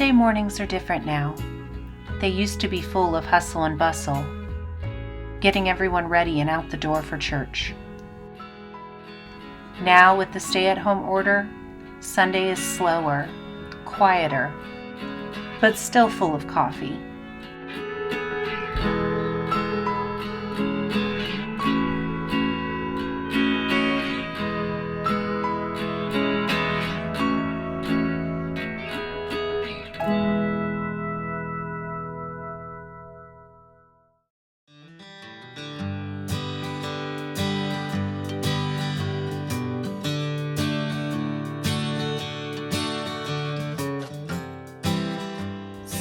Sunday mornings are different now. They used to be full of hustle and bustle, getting everyone ready and out the door for church. Now, with the stay-at-home order, Sunday is slower, quieter, but still full of coffee.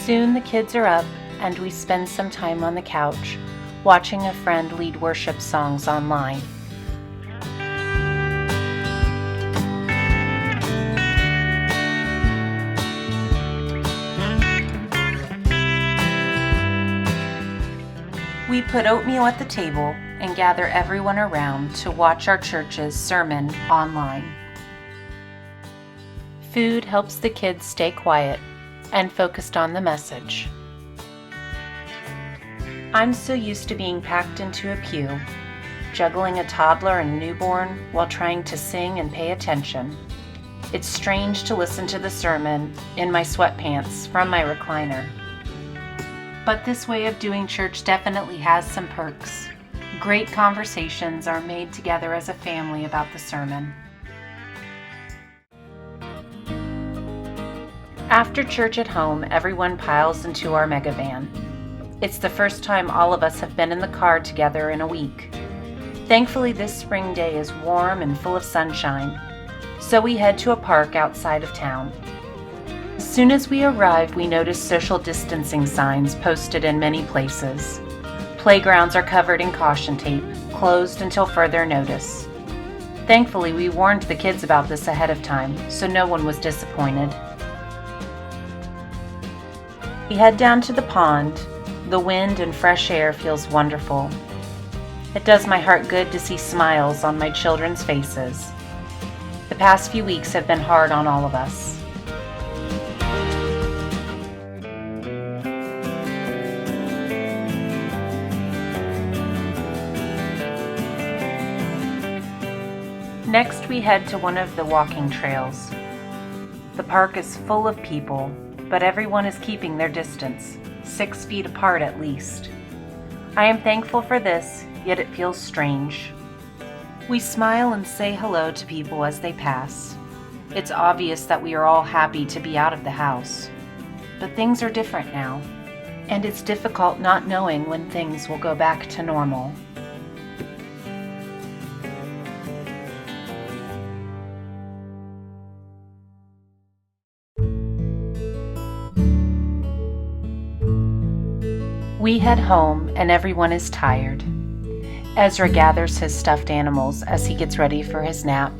Soon the kids are up and we spend some time on the couch watching a friend lead worship songs online. We put oatmeal at the table and gather everyone around to watch our church's sermon online. Food helps the kids stay quiet and focused on the message. I'm so used to being packed into a pew, juggling a toddler and a newborn while trying to sing and pay attention. It's strange to listen to the sermon in my sweatpants from my recliner. But this way of doing church definitely has some perks. Great conversations are made together as a family about the sermon. After church at home, everyone piles into our megavan. It's the first time all of us have been in the car together in a week. Thankfully, this spring day is warm and full of sunshine, so we head to a park outside of town. As soon as we arrive, we notice social distancing signs posted in many places. Playgrounds are covered in caution tape, closed until further notice. Thankfully, we warned the kids about this ahead of time, so no one was disappointed. We head down to the pond. The wind and fresh air feels wonderful. It does my heart good to see smiles on my children's faces. The past few weeks have been hard on all of us. Next, we head to one of the walking trails. The park is full of people, but everyone is keeping their distance, 6 feet apart at least. I am thankful for this, yet it feels strange. We smile and say hello to people as they pass. It's obvious that we are all happy to be out of the house. But things are different now, and it's difficult not knowing when things will go back to normal. We head home and everyone is tired. Ezra gathers his stuffed animals as he gets ready for his nap.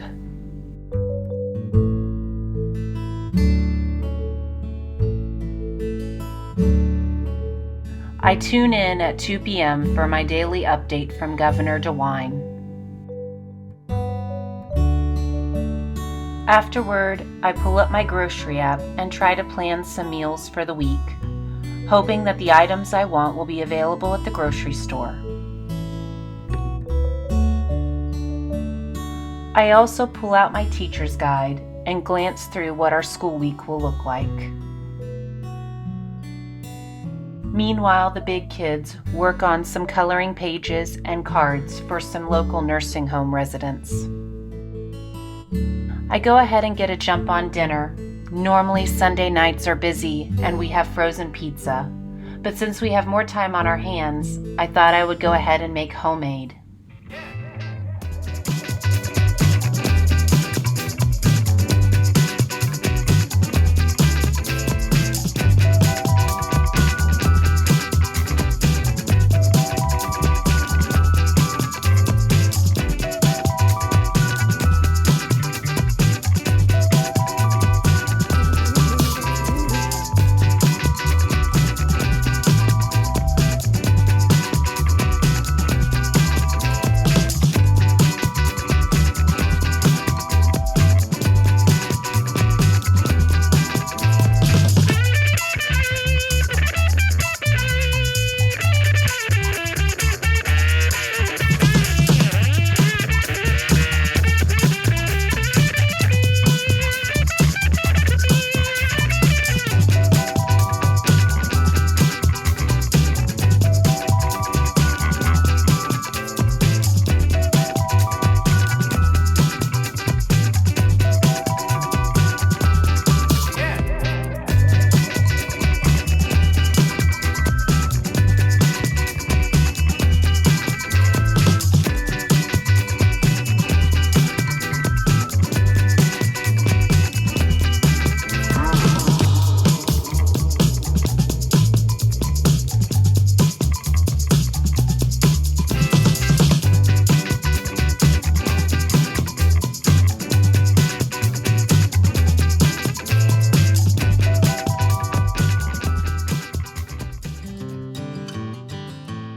I tune in at 2 p.m. for my daily update from Governor DeWine. Afterward, I pull up my grocery app and try to plan some meals for the week, hoping that the items I want will be available at the grocery store. I also pull out my teacher's guide and glance through what our school week will look like. Meanwhile, the big kids work on some coloring pages and cards for some local nursing home residents. I go ahead and get a jump on dinner. Normally Sunday nights are busy and we have frozen pizza, but since we have more time on our hands, I thought I would go ahead and make homemade.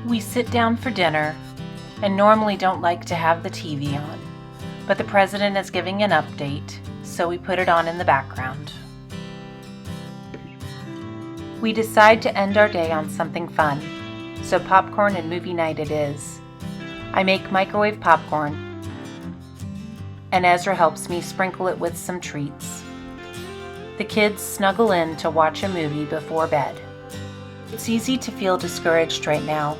We sit down for dinner and normally don't like to have the TV on, but the president is giving an update, so we put it on in the background. We decide to end our day on something fun, so popcorn and movie night it is. I make microwave popcorn, and Ezra helps me sprinkle it with some treats. The kids snuggle in to watch a movie before bed. It's easy to feel discouraged right now.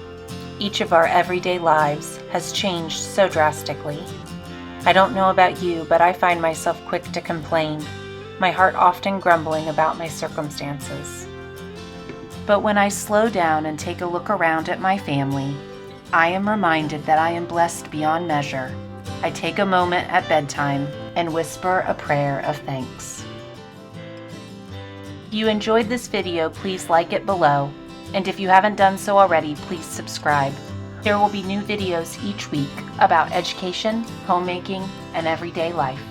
Each of our everyday lives has changed so drastically. I don't know about you, but I find myself quick to complain, my heart often grumbling about my circumstances. But when I slow down and take a look around at my family, I am reminded that I am blessed beyond measure. I take a moment at bedtime and whisper a prayer of thanks. If you enjoyed this video, please like it below. And if you haven't done so already, please subscribe. There will be new videos each week about education, homemaking, and everyday life.